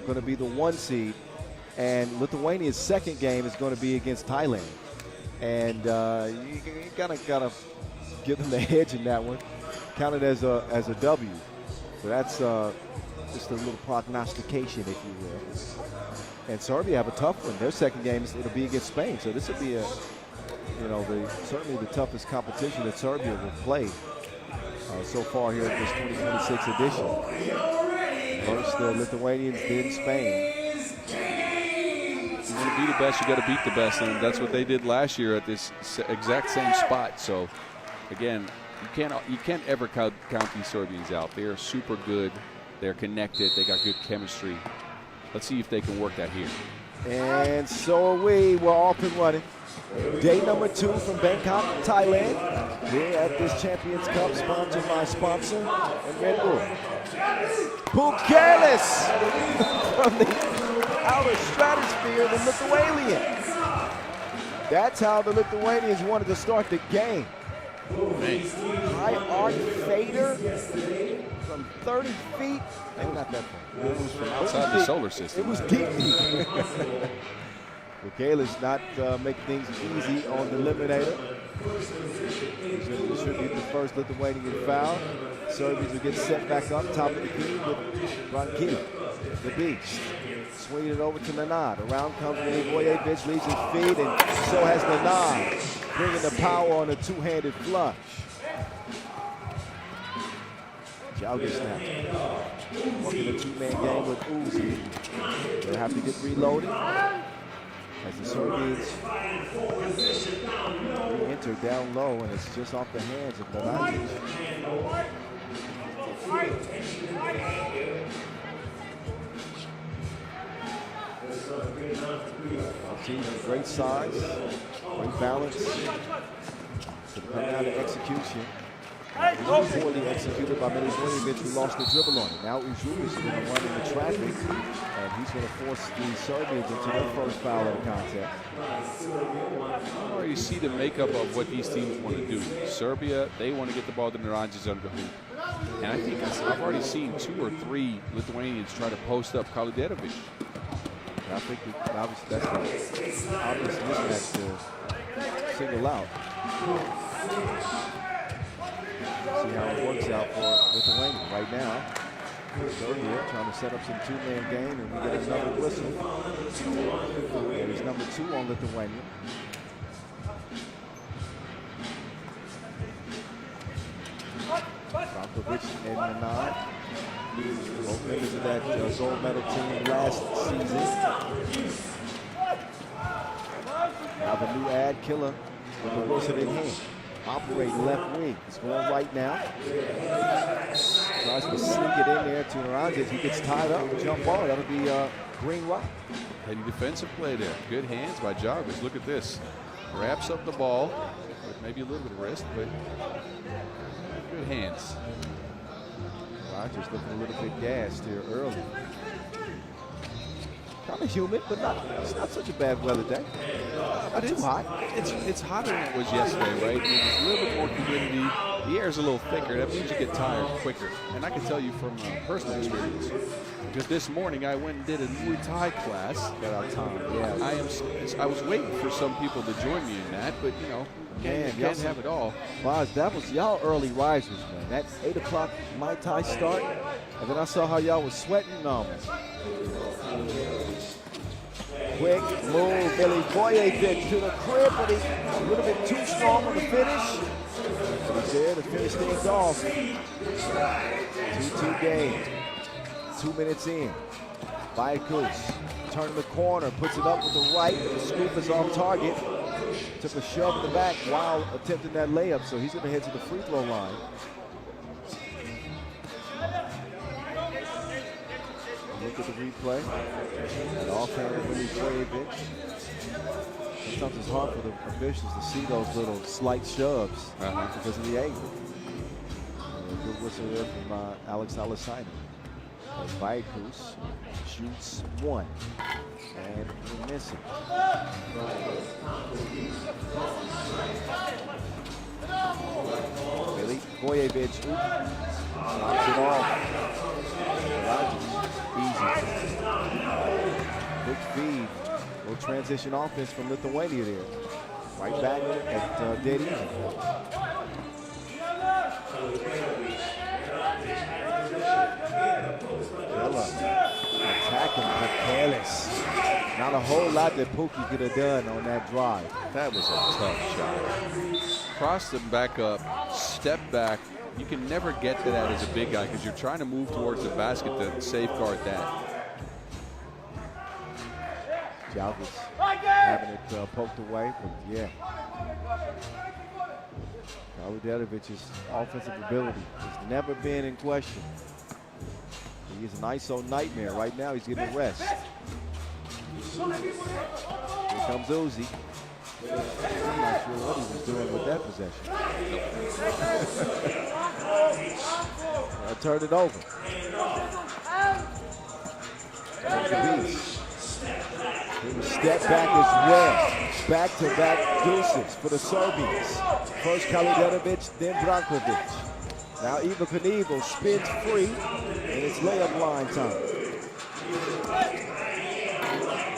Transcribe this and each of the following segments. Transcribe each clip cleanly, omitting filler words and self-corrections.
going to be the 1 seed. And Lithuania's second game is going to be against Thailand. And you got to give them the edge in that one. Count it as a W. So that's just a little prognostication, if you will. And Serbia have a tough one. Their second game it'll be against Spain. So this will be certainly the toughest competition that Serbia will play so far here at this 2026 edition. First the Lithuanians, then Spain. If you want to be the best, you got to beat the best, and that's what they did last year at this exact same spot. So, again, you can't ever count these Serbians out. They are super good. They're connected. They got good chemistry. Let's see if they can work that here. And so are we. We're off and running. Day number 2 from Bangkok, Thailand. Here at this Champions Cup, sponsored by sponsor and Red Bull. Bukelis from the outer stratosphere, the Lithuanian. That's how the Lithuanians wanted to start the game. High arc fader from 30 feet. Maybe not that far. It was from outside the solar system. It was deep. Bukelis not making things easy on the eliminator. Distribute the first Lithuanian foul. Serbians will get set back up top of the key with Brankina, the beast. Swinging it over to Nanad. Around comes Milivojevic, leaves his feet, and so has Nanad, bringing the power on a two-handed flush. Jalga snap. Working a two-man game with Uzi. They'll have to get reloaded as the Serbians enter down low, and it's just off the hands of Nanad. Teams with great size, great balance. So come down to execution. Poorly executed by Milivojevic, who lost the dribble on it. Now Ujuba is going to run into traffic, and he's going to force the Serbians into their first foul of the contest. You already see the makeup of what these teams want to do. Serbia, they want to get the ball to Naranji's under the hoop. And I think I've already seen 2 or 3 Lithuanians try to post up Kalidetovic. I think obviously that's the obvious mismatch to single out. See how it works out for Lithuania right now. Serbia trying to set up some two-man game, and we get another whistle. And it's number 2 on Lithuania. Brankovic and Nanad. Both members of that gold medal team last season. Now the new ad, Killer, with the whistle in hand. Operating left wing. He's going right now. Tries to sneak it in there to Naranjic. He gets tied up. Jump ball. That'll be green rock. Heady defensive play there. Good hands by Jarvis. Look at this. Wraps up the ball with maybe a little bit of wrist, but good hands. Rogers looking a little bit gassed here early. Kind of humid, but it's not such a bad weather day. Not too hot. It's hotter than it was yesterday, right? There's a little bit more humidity. The air's a little thicker. That means you get tired quicker. And I can tell you from personal experience, because this morning I went and did a Muay Thai class. Got out time. Yeah. I was waiting for some people to join me in that, but you know, you can't have it all. Wow, that was y'all early risers, man. That 8 o'clock Muay Thai start, and then I saw how y'all was sweating. Quick move, Milivojevic to the crib, but he's a little bit too strong on the finish. He's there to finish things off. 2-2 game. 2 minutes in. Vajakus turning the corner, puts it up with the right. The scoop is off target. Took a shove in the back while attempting that layup, so he's going to head to the free throw line. Look at the replay. And offhand Milivojevic. Sometimes it's hard for the officials to see those little slight shoves because of the angle. Good whistle there from Alex Alessandro. Vajakus shoots 1. And we're missing. Milivojevic knocks it off. Easy. Quick feed. Little transition offense from Lithuania there. Right back at dead even. Attacking Pukelis. Not a whole lot that Pookie could have done on that drive. That was a tough shot. Crossed them back up, step back. You can never get to that as a big guy because you're trying to move towards the basket to safeguard that. Jalvis having it poked away, but yeah. Kaludetovich's offensive ability has never been in question. He is an ISO nightmare. Right now he's getting rest. Here comes Uzi. I'm not sure what he was doing with that possession. Turned it over. He was step back as well. Back-to-back deuces for the Serbians. First Kaludetovic, then Brankovic. Now Ivo Knievel spins free, and it's layup line time.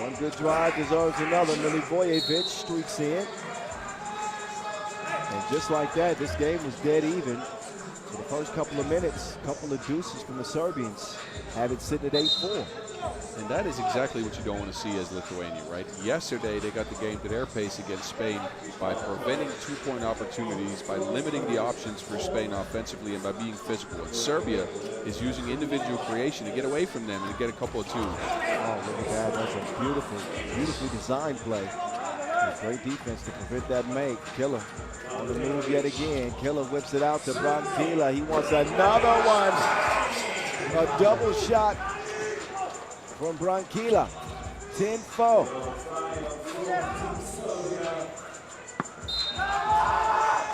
One good drive deserves another. Milivojevic streaks in. And just like that, this game was dead even. For the first couple of minutes, a couple of deuces from the Serbians had it sitting at 8-4. And that is exactly what you don't want to see as Lithuania, right? Yesterday, they got the game to their pace against Spain by preventing two-point opportunities, by limiting the options for Spain offensively, and by being physical. And Serbia is using individual creation to get away from them and to get a couple of twos. Oh, look at that. That's a beautifully designed play. Great defense to prevent that make. Killer on the move yet again. Killer whips it out to Brankovic. He wants another one. A double shot from Brankovic. 10-4.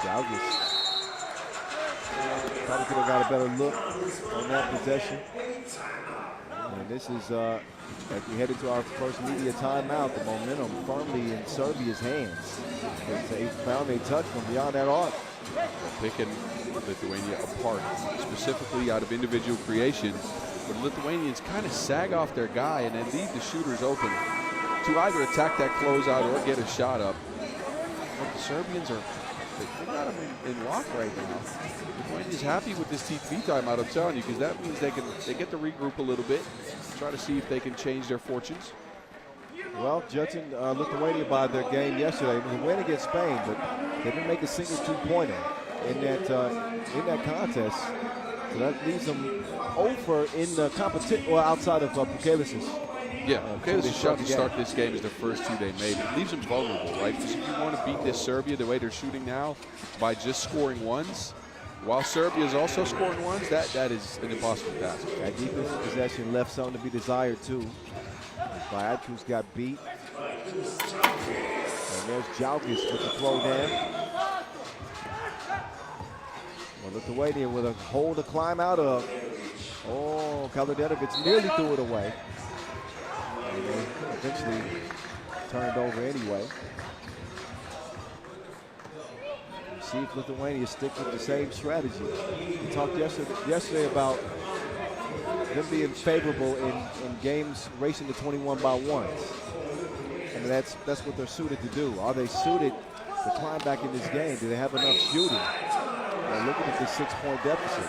Jalvis probably could have got a better look on that possession. And this is, as we head into our first media timeout, the momentum firmly in Serbia's hands. They found a touch from beyond that arc. Picking Lithuania apart, specifically out of individual creation. But Lithuanians kind of sag off their guy and then leave the shooters open to either attack that closeout or get a shot up. But the Serbians they got them in lock right now. Lithuania's happy with this TV timeout, I'm telling you, because that means they get to regroup a little bit, try to see if they can change their fortunes. Well, judging Lithuania by their game yesterday, it was a win against Spain, but they didn't make a single two-pointer in that contest. So that leaves them over in the competition, or outside of Pukelis's. Yeah, Pukelis's shot to start this game is the first two they made. It leaves them vulnerable, right? Because if you want to beat this Serbia the way they're shooting now by just scoring ones, while Serbia is also scoring ones, that is an impossible task. That defensive possession left something to be desired too. Bayatrus got beat. And there's Jalvis with the throw down. Well, Lithuania with a hole to climb out of. Oh, Kaludetovic nearly threw it away. And they eventually turned over anyway. See if Lithuania stick with the same strategy. We talked yesterday about them being favorable in games racing to 21 by ones. And that's what they're suited to do. Are they suited to climb back in this game? Do they have enough shooting? They're looking at this 6-point deficit.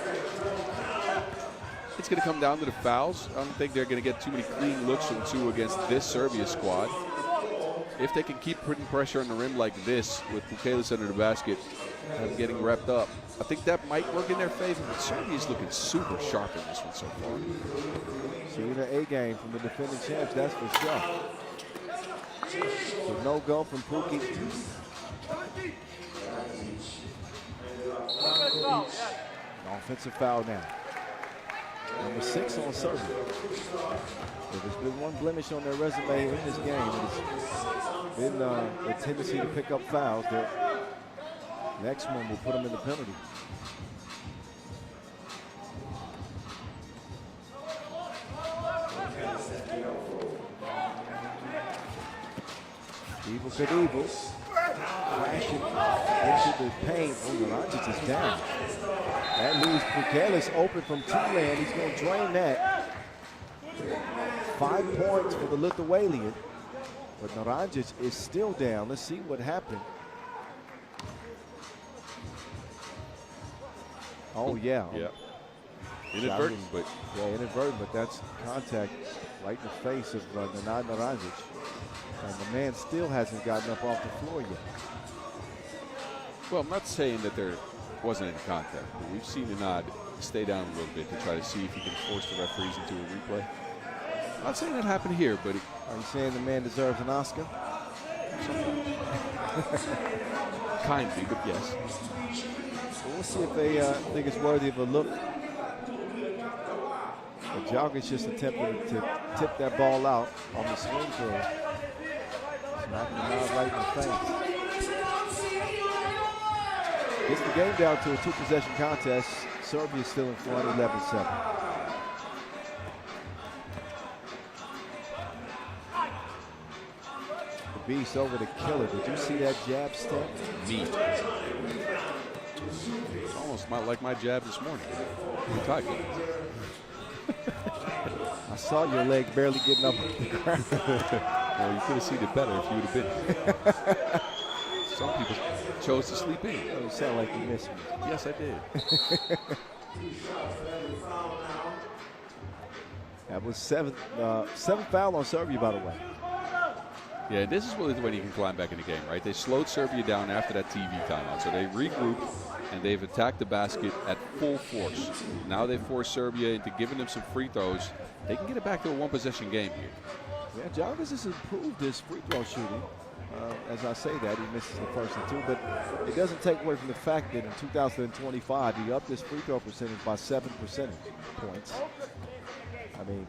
It's going to come down to the fouls. I don't think they're going to get too many clean looks from two against this Serbia squad. If they can keep putting pressure on the rim like this with Pukelis under the basket and getting repped up, I think that might work in their favor. But Serbia's looking super sharp in this one so far. Seeing an A game from the defending champs, that's for sure. So no go from Pookie. An offensive foul now. Number 6 on Serbia. If there's been one blemish on their resume in this game, it's been a tendency to pick up fouls. The next one will put them in the penalty. Ivo Knievel crashing into the paint. Oh, Milancic is down. That leaves Pukelis open from two-land. He's going to drain that. 5 points for the Lithuanian, but Naranjic is still down. Let's see what happened. Oh, yeah. Yeah. Inadvertent, but. Yeah, inadvertent, but that's contact right in the face of Nenad Naranjic. And the man still hasn't gotten up off the floor yet. Well, I'm not saying that there wasn't any contact, but we've seen Nenad stay down a little bit to try to see if he can force the referees into a replay. I'm not saying that happened here, but. Are you saying the man deserves an Oscar? Kindly, but yes. We'll see if they think it's worthy of a look. But Jalgic just attempted to tip that ball out on the swing throw. Smacking him out right in the face. Gets the game down to a 2-possession contest. Serbia still in front, 11-7. The Beast over to Killer. Did you see that jab step? Meat. It's almost like my jab this morning. I saw your leg barely getting up the ground. Well, you could have seen it better if you would have been. Some people chose to sleep in. It sounded like you missed me. Yes, I did. That was seventh foul on Serbia, by the way. Yeah, this is where Lithuania can climb back in the game, right? They slowed Serbia down after that TV timeout, so they regrouped and they've attacked the basket at full force. Now they force Serbia into giving them some free throws. They can get it back to a one-possession game here. Yeah, Jalgic has improved his free throw shooting. As I say that, he misses the first and two, but it doesn't take away from the fact that in 2025, he upped his free throw percentage by 7 percentage points. I mean,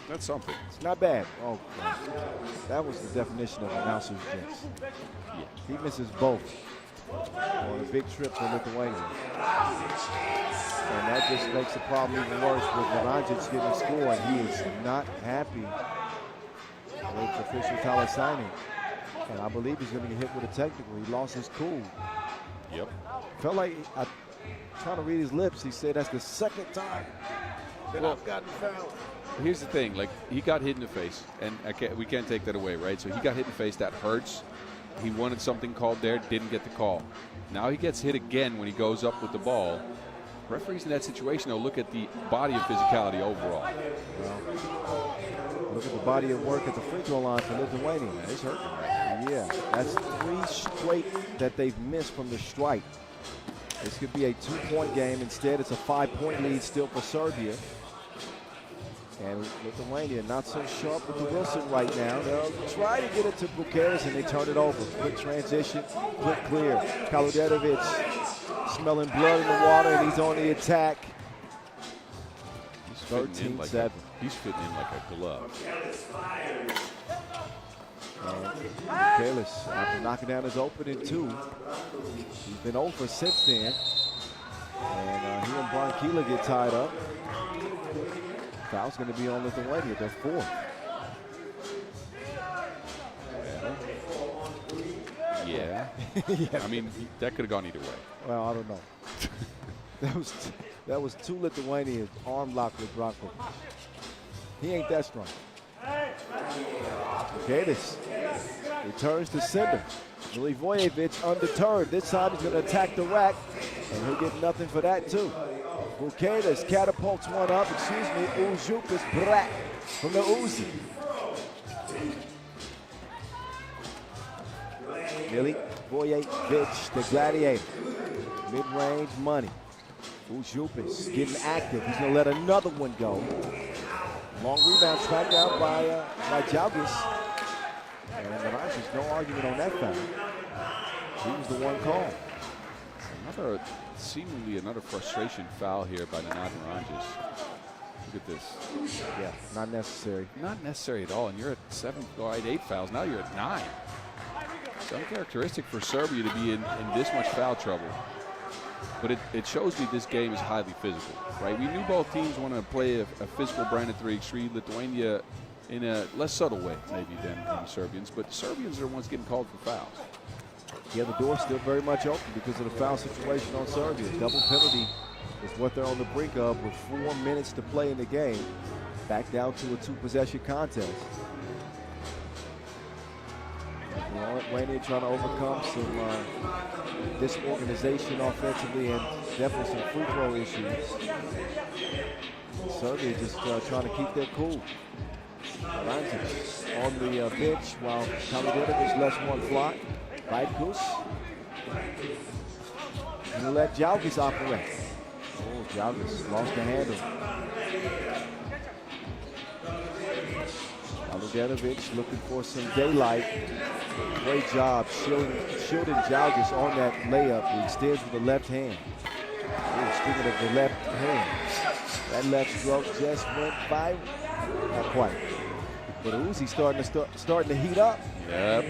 that's something. It's not bad. Oh, that was the definition of announcer's jinx. Yeah. He misses both on a big trip for Lithuania. And that just makes the problem even worse with Naranjic getting a score, and he is not happy with official Talasani. And I believe he's going to get hit with a technical. He lost his cool. Yep. Felt like, trying to read his lips, he said that's the second time that I've gotten fouled. Here's the thing, like, he got hit in the face, and we can't take that away, right? So he got hit in the face, that hurts. He wanted something called there, didn't get the call. Now he gets hit again when he goes up with the ball. Referees in that situation, though, look at the body of physicality overall. Well, look at the body of work at the free throw line for Lithuania. It's hurting. Yeah, that's 3 straight that they've missed from the strike. This could be a 2-point game. Instead, it's a 5-point lead still for Serbia. And Lithuania not so sharp with the Wilson right now. They'll try to get it to Bukaris, and they turn it over. Quick transition, quick clear. Kaludetovic smelling blood in the water, and he's on the attack. He's 13-7. He's fitting in like a glove. Bukaris, after knocking down his opening 2, he's been over since then. And he and Branquilla get tied up. Foul's going to be on Lithuania. They're 4th. Yeah. Yeah. I mean, that could have gone either way. Well, I don't know. that was 2 Lithuanians arm locked with Branko. He ain't that strong. Bukaris returns to center. Milivojevic undeterred. This time he's going to attack the rack, and he'll get nothing for that too. Bukaris catapults one up. Uzupis Brat from the Uzi. Milivojevic, the gladiator. Mid-range money. Uzupis getting active. He's going to let another one go. Long rebound tracked out by Jalgic. And there's no argument on that foul. He was the one called. Seemingly another frustration foul here by Nenad Naranjic. Look at this. Yeah, not necessary. Not necessary at all. And you're at 8 fouls. Now you're at 9. It's uncharacteristic for Serbia to be in this much foul trouble. But it shows me this game is highly physical, right? We knew both teams want to play a physical brand of 3x3. Lithuania in a less subtle way, maybe, than the Serbians. But the Serbians are the ones getting called for fouls. Yeah, the door's still very much open because of the foul situation on Serbia. Double penalty is what they're on the brink of with 4 minutes to play in the game. back down to a 2-possession contest. Lithuania trying to overcome some disorganization offensively and definitely some free throw issues. Serbia just trying to keep their cool. Rantic on the bench while Kalidinovic lets one fly. Vaitkus. And let Jalgis operate. Oh, Jalgis lost the handle. Kalidinovic looking for some daylight. Great job shielding Jalgis on that layup. He extends with the left hand. Ooh, speaking of the left hand, that left stroke just went by. Not quite. But Uzi starting to heat up. Yep.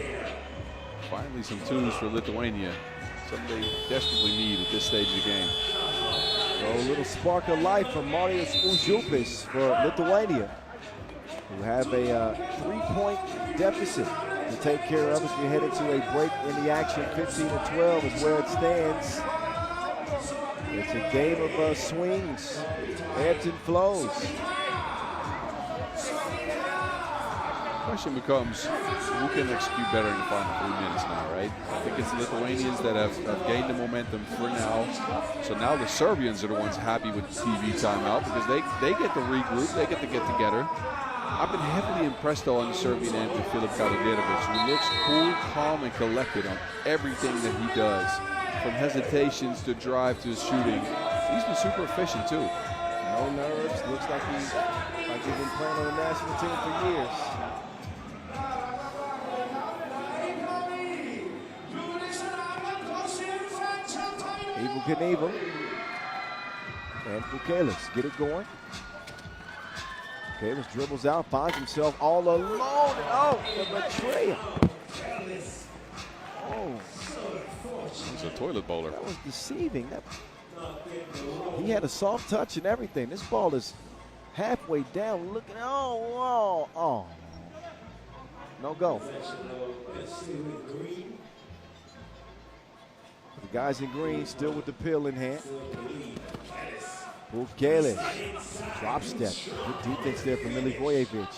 Finally some twos for Lithuania. Something they desperately need at this stage of the game. So a little spark of life from Marius Uzupis for Lithuania, who have a 3-point deficit to take care of as we head into a break in the action. 15-12 is where it stands. It's a game of swings, ebbs and flows. The question becomes, who can execute better in the final 3 minutes now, right? I think it's the Lithuanians that have gained the momentum for now. So now the Serbians are the ones happy with the TV timeout because they get to regroup, they get to get together. I've been heavily impressed though on the Serbian end with Filip Kalidinovic, who looks cool, calm, and collected on everything that he does. From hesitations to drive to shooting. He's been super efficient too. No nerves, looks like he's been playing on the national team for years. Evel Knievel and Bukelis get it going. Bukelis dribbles out, finds himself all alone. Oh, the betrayal. Oh. He's a toilet bowler. That was deceiving. He had a soft touch and everything. This ball is halfway down. Looking, oh. No go. The guys in green still with the pill in hand. Bukelis, drop step. Good defense there from Milivojevic.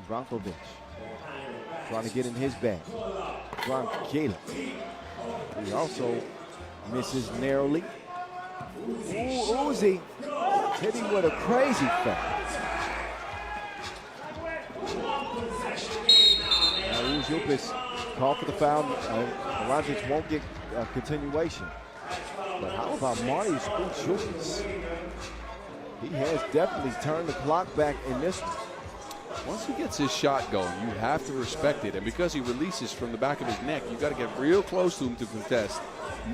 Brankovic trying to get in his bag. Bukelis. He also misses narrowly. Ooh, Uzi hitting with a crazy fast. Now Uzupis called for the foul. Rantic won't get a continuation. But how about Marius Uzupis? He has definitely turned the clock back in this one. Once he gets his shot going, you have to respect it. And because he releases from the back of his neck, you got to get real close to him to contest,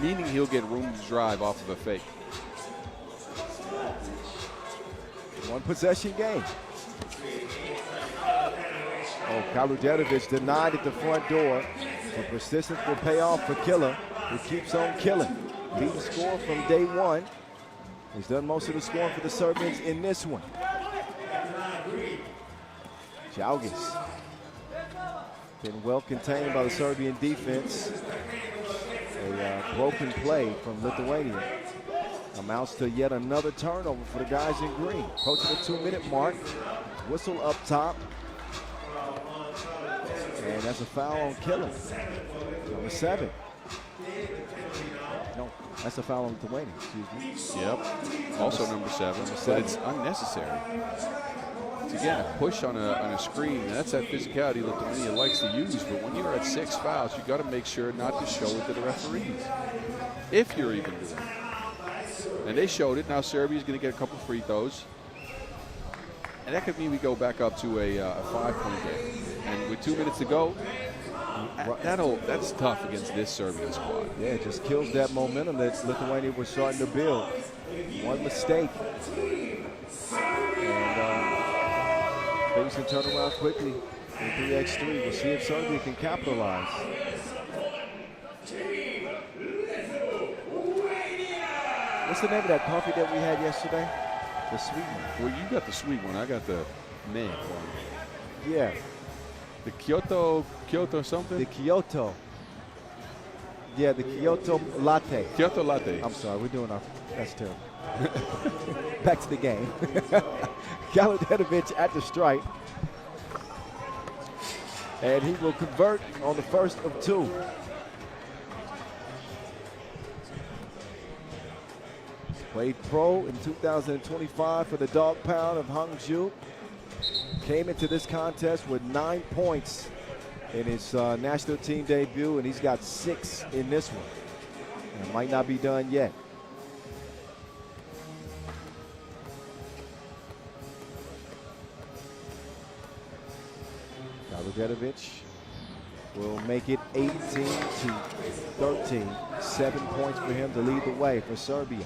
meaning he'll get room to drive off of a fake. One possession game. Oh, Kaludenovic denied at the front door. The persistence will pay off for Killer, who keeps on killing. Leading score from day one. He's done most of the scoring for the Serbians in this one. Jalgis been well contained by the Serbian defense. A broken play from Lithuania amounts to yet another turnover for the guys in green. Approaching the 2-minute mark. Whistle up top. And that's a foul on Killer. Number 7. No, that's a foul on Lithuania, excuse me. Yep. Also number 7. But it's unnecessary. It's again a push on a screen. And that's that physicality Lithuania likes to use. But when you're at 6 fouls, you got to make sure not to show it to the referees, if you're even doing it. And they showed it. Now Serbia's going to get a couple free throws, and that could mean we go back up to a 5-point game. And with 2 minutes to go, that's tough against this Serbian squad. Yeah, it just kills that momentum that Lithuania was starting to build. One mistake, and things can turn around quickly in 3x3. We'll see if Serbia can capitalize. What's the name of that coffee that we had yesterday? The sweet one. Well, you got the sweet one. I got the name one. Yeah. The Kyoto something? The Kyoto. Yeah, the Kyoto latte. Kyoto latte. I'm sorry, we're doing that's terrible. Back to the game. Galadinovic at the strike. And he will convert on the first of two. Played pro in 2025 for the Dog Pound of Hangzhou. Came into this contest with 9 points in his national team debut, and he's got 6 in this one. And it might not be done yet. Galadinovic will make it 18-13. 7 points for him to lead the way for Serbia.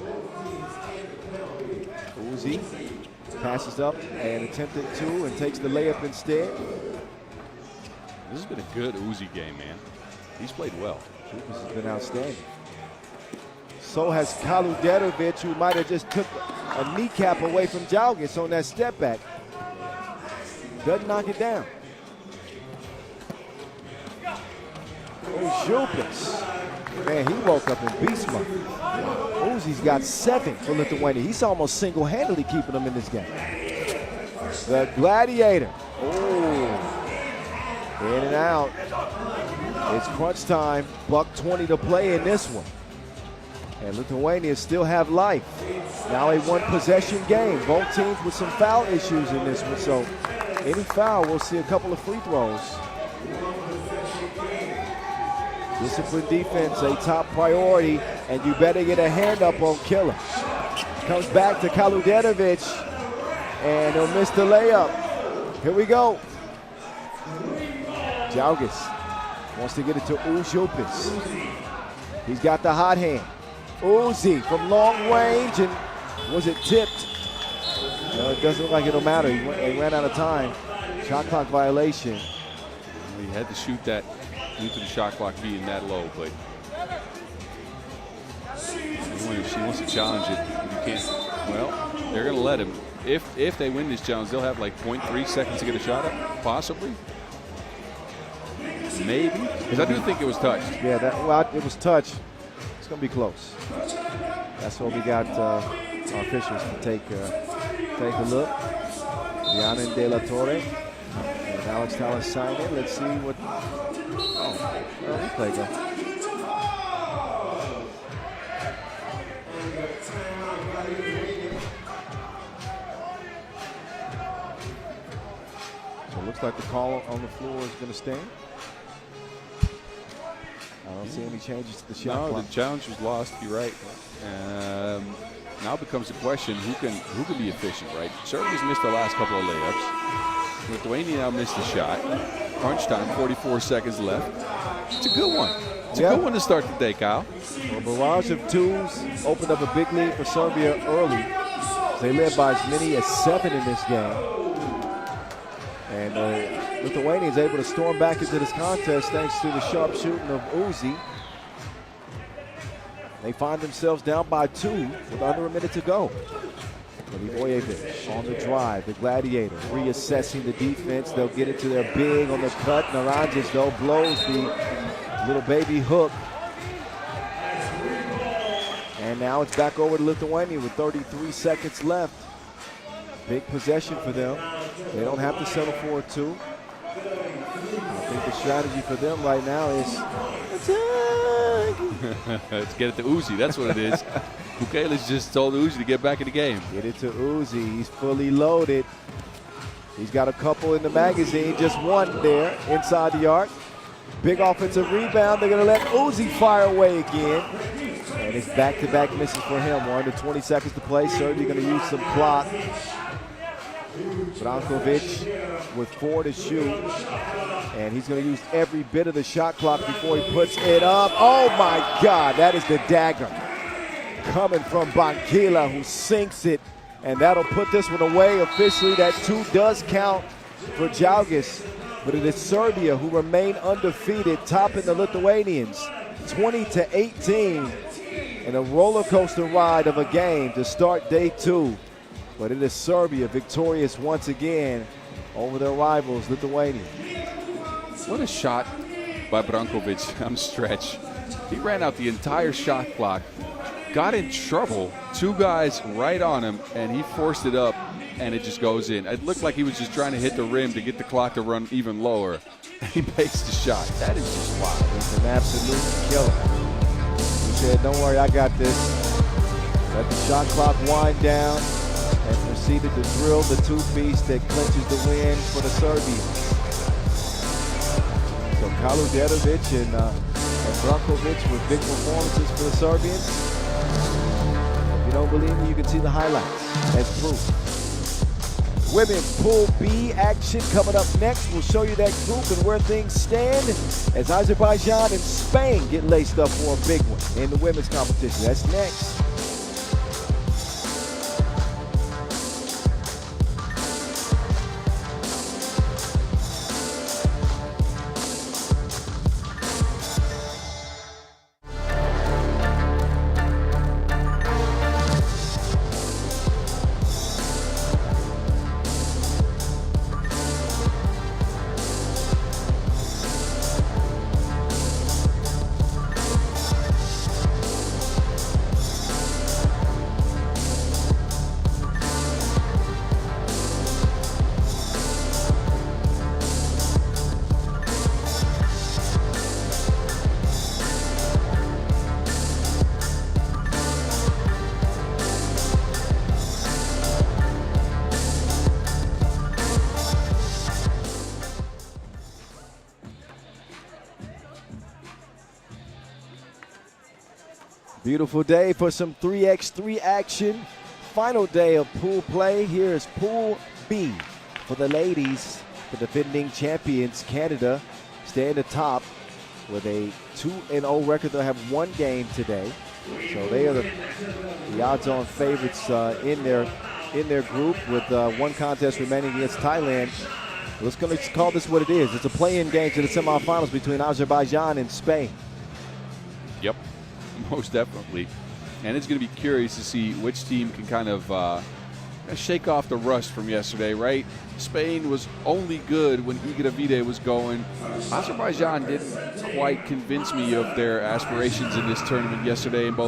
Uzi passes up and attempted 2 and takes the layup instead. This has been a good Uzi game, man. He's played well. This has been outstanding. So has Galadinovic, who might have just took a kneecap away from Jalgis on that step back. Doesn't knock it down. Ujupis. Man, he woke up in beast mode. Uzi's got 7 for Lithuania. He's almost single-handedly keeping them in this game. The Gladiator. Oh, in and out. It's crunch time. $1:20 to play in this one. And Lithuania still have life. Now a one-possession game. Both teams with some foul issues in this one. So any foul, we'll see a couple of free throws. Disciplined defense, a top priority, and you better get a hand up on Killer. Comes back to Galadinovic, and he'll miss the layup. Here we go. Jalgis wants to get it to Ujupis. He's got the hot hand. Uzi from long range, and was it tipped? No, it doesn't look like it'll matter. He ran out of time. Shot clock violation. He had to shoot that due to the shot clock being that low, but he wants to challenge it. You can't. Well, they're going to let him. If they win this challenge, they'll have like 0.3 seconds to get a shot up, possibly. Maybe, because I do think it was touched. Yeah, it was touched. It's going to be close. That's what we got our officials to take a look. Diana De La Torre and Alex Tallis sign in. Let's see what. Replay go. So it looks like the call on the floor is going to stand. I don't see any changes to the shot clock. No, the challenge was lost. You're right. Now becomes the question: who can be efficient, right? Serbia's missed the last couple of layups. Lithuania now missed the shot. Crunch time, 44 seconds left. It's a good one. It's a good one to start the day, Kyle. A barrage of twos opened up a big lead for Serbia early. They led by as many as 7 in this game. And Lithuania is able to storm back into this contest thanks to the sharp shooting of Uzi. They find themselves down by 2 with under a minute to go. Milivojevic on the drive, the Gladiator reassessing the defense. They'll get it to their big on the cut. Naranjas, though, blows the little baby hook. And now it's back over to Lithuania with 33 seconds left. Big possession for them. They don't have to settle for a 2. I think the strategy for them right now is attack. Let's get it to Uzi. That's what it is. Bukele's just told Uzi to get back in the game. Get it to Uzi. He's fully loaded. He's got a couple in the magazine. Just one there inside the arc. Big offensive rebound. They're going to let Uzi fire away again. And it's back-to-back misses for him. We're under 20 seconds to play. Serbia going to use some clock. Brankovic with 4 to shoot. And he's going to use every bit of the shot clock before he puts it up. Oh, my God. That is the dagger coming from Bankila, who sinks it. And that'll put this one away officially. That 2 does count for Jalgis. But it is Serbia who remain undefeated, topping the Lithuanians 20-18 in a roller coaster ride of a game to start day 2. But it is Serbia victorious once again over their rivals, Lithuania. What a shot by Brankovic on stretch. He ran out the entire shot clock got in trouble. Two guys right on him, and he forced it up, and it just goes in. It looked like he was just trying to hit the rim to get the clock to run even lower. He makes the shot. That is just wild. It's an absolute killer. He said, don't worry, I got this. Let the shot clock wind down and proceeded to drill the two-piece that clinches the win for the Serbians. So Kaludetovic and Brankovic with big performances for the Serbians. If you don't believe me, you can see the highlights as proof. Women's Pool B action coming up next. We'll show you that group and where things stand as Azerbaijan and Spain get laced up for a big one in the women's competition. That's next. Beautiful day for some 3x3 action. Final day of pool play. Here is Pool B for the ladies. The defending champions, Canada, stay at the top with a 2-0 record. They'll have one game today. So they are the odds-on favorites in their group with one contest remaining against Thailand. Let's call this what it is. It's a play-in game to the semifinals between Azerbaijan and Spain. Yep. Most definitely. And it's going to be curious to see which team can kind of shake off the rust from yesterday, right? Spain was only good when Iga Davide was going. Azerbaijan didn't quite convince me of their aspirations in this tournament yesterday in both